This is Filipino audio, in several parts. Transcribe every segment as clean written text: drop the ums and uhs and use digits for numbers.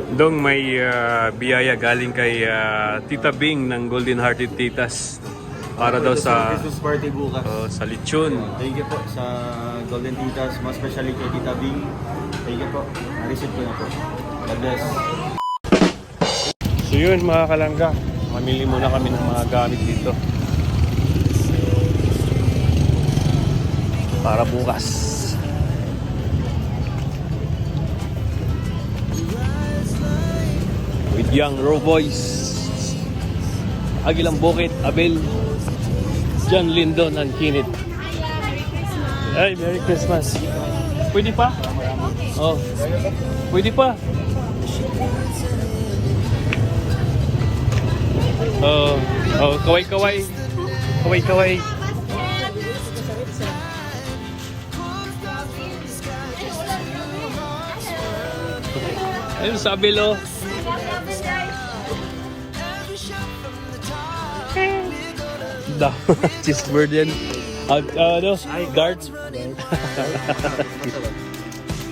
Dong may biyaya galing kay Tita Bing ng Golden Hearted Titas para daw sa Christmas party bukas. sa lechon. Thank you po sa Golden Titas, mas especially kay Tita Bing. Thank you po. Na-receive ko na po. God bless. So yun mga kalangga, mamili muna kami ng mga gamit dito para bukas. With young raw boys, Agilang Bukit, Abel, John Lindon, and Kinit. Ay, Merry Christmas. Pwede pa? Oh, pwede pa. Kaway-kaway. Kaway-kaway. Ayun sa Abel, oh. Da, cheeseburger yan. Ano? Darts.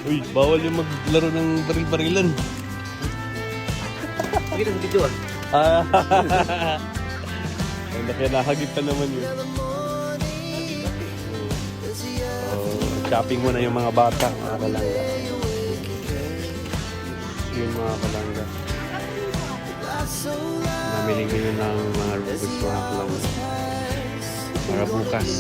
Uy, bawal yung maglaro ng baril-barilan. Pakita sa video Kaya nakagip pa naman yun. Shopping muna yung mga bata, mga kalangga. Yung mga kalangga. Namili ngayon ng mga restaurant lang para bukas.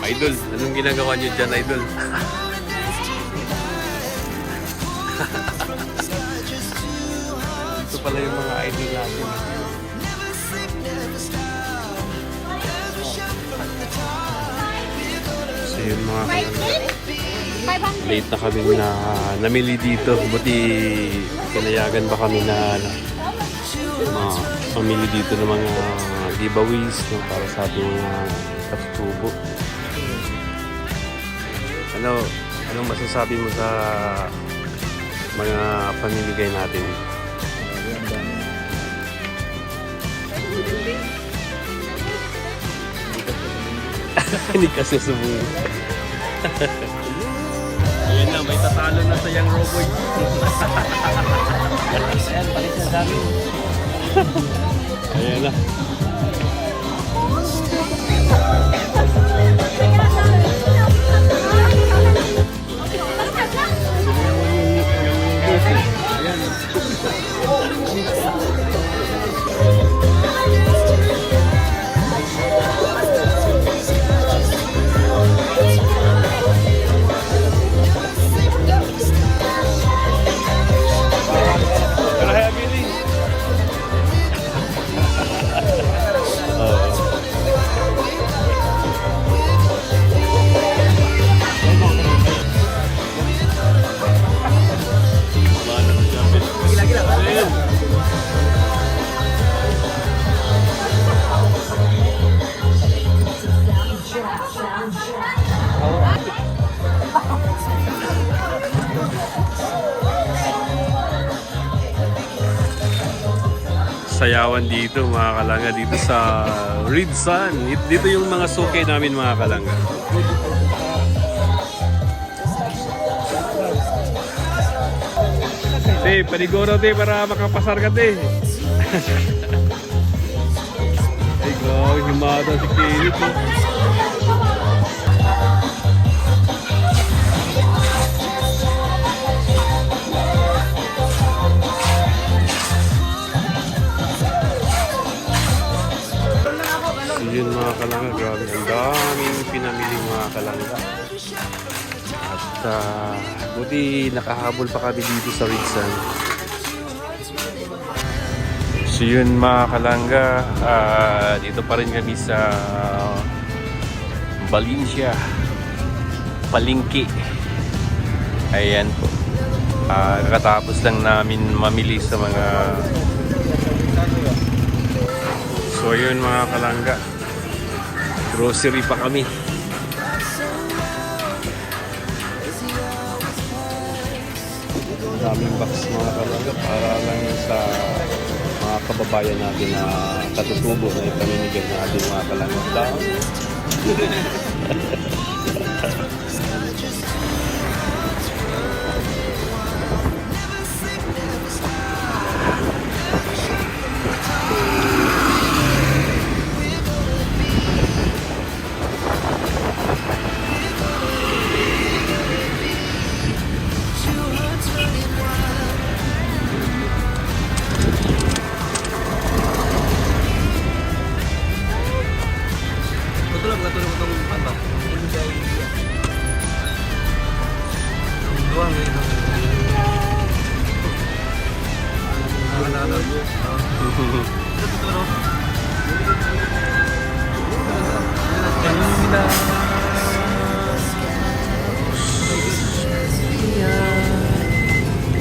Idol, anong ginagawa niyo dyan, Idol? Ito pala yung mga idol natin. So yun mga kalangga. Late na kami na namili dito. Buti pinayagan ba kami na mamili dito ng mga giveaways para sa ating mga katutubo. Anong masasabi mo sa mga pamimigay natin? Hindi kasi sumuwi. Ayan na, may tatalo na sa young robot. Ayan, palit na dami. Ayan na. Sayawan dito mga kalangga, dito sa Red Sun. Dito yung mga sukay namin mga kalangga. Te, paniguro te para makapasar ka te. Ay grabe, himata si Kenny po. Yun mga kalangga, grabe, ang daming pinamiling mga kalangga. At buti nakahabol pa kami dito sa Red Sun. So yun mga kalangga, dito pa rin kami sa Valencia, Palengke. Ayan po. Kakatapos lang namin mamili sa mga... So yun mga kalangga, grocery pa kami. Daming box mga kalangga para lang sa mga kababayan natin na katutubo na ipamimigay natin mga kalangga. Wow,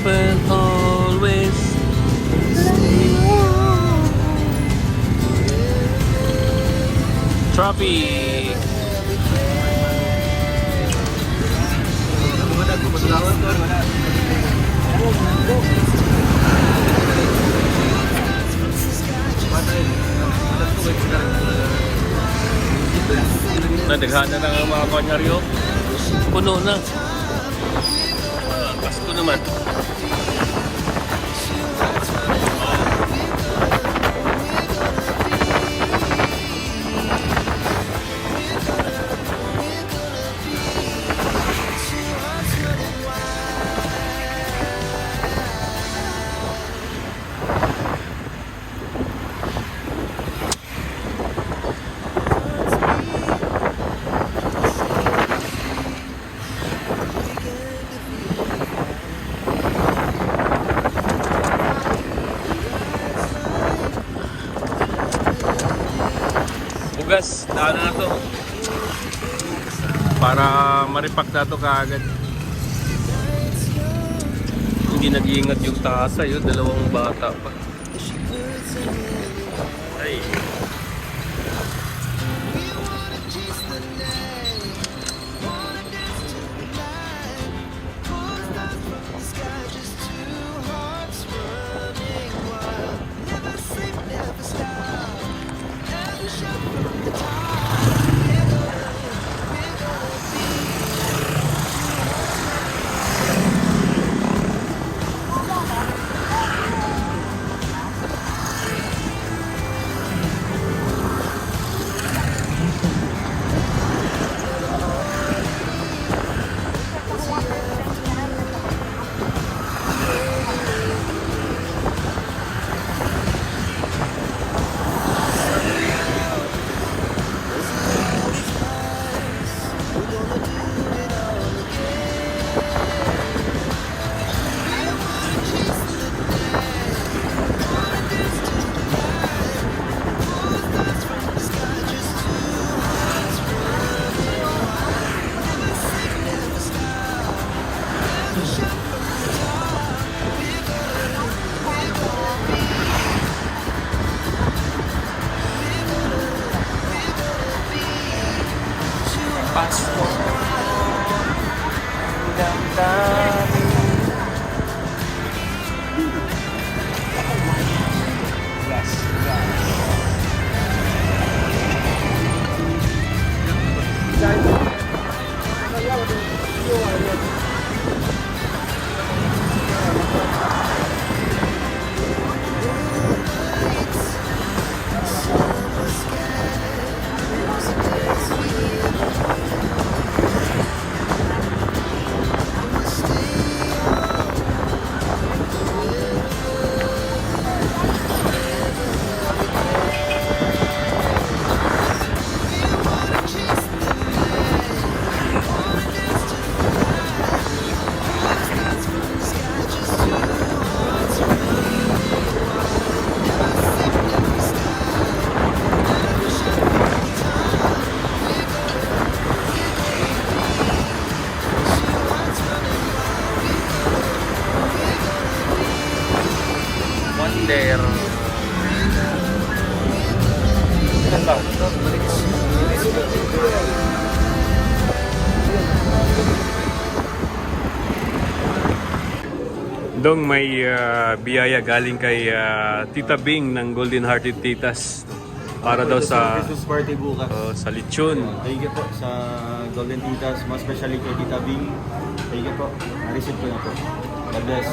will always traffic. Nadaghan na lang ang mga konyaryo. Puno na. Pasko naman. Bugas, daan na to. Para maripak na to kaagad. Hindi nag-iingat yung tasa yun, dalawang bata pa. Ay. Pasko. Damdamin. Wonder. Dong may biyaya galing kay Tita Bing ng Golden Hearted Titas para daw sa Christmas party bukas. sa lechon. Thank you po sa Golden Titas, mas especially kay Tita Bing. Thank you po. Na-receive ko na po. God bless.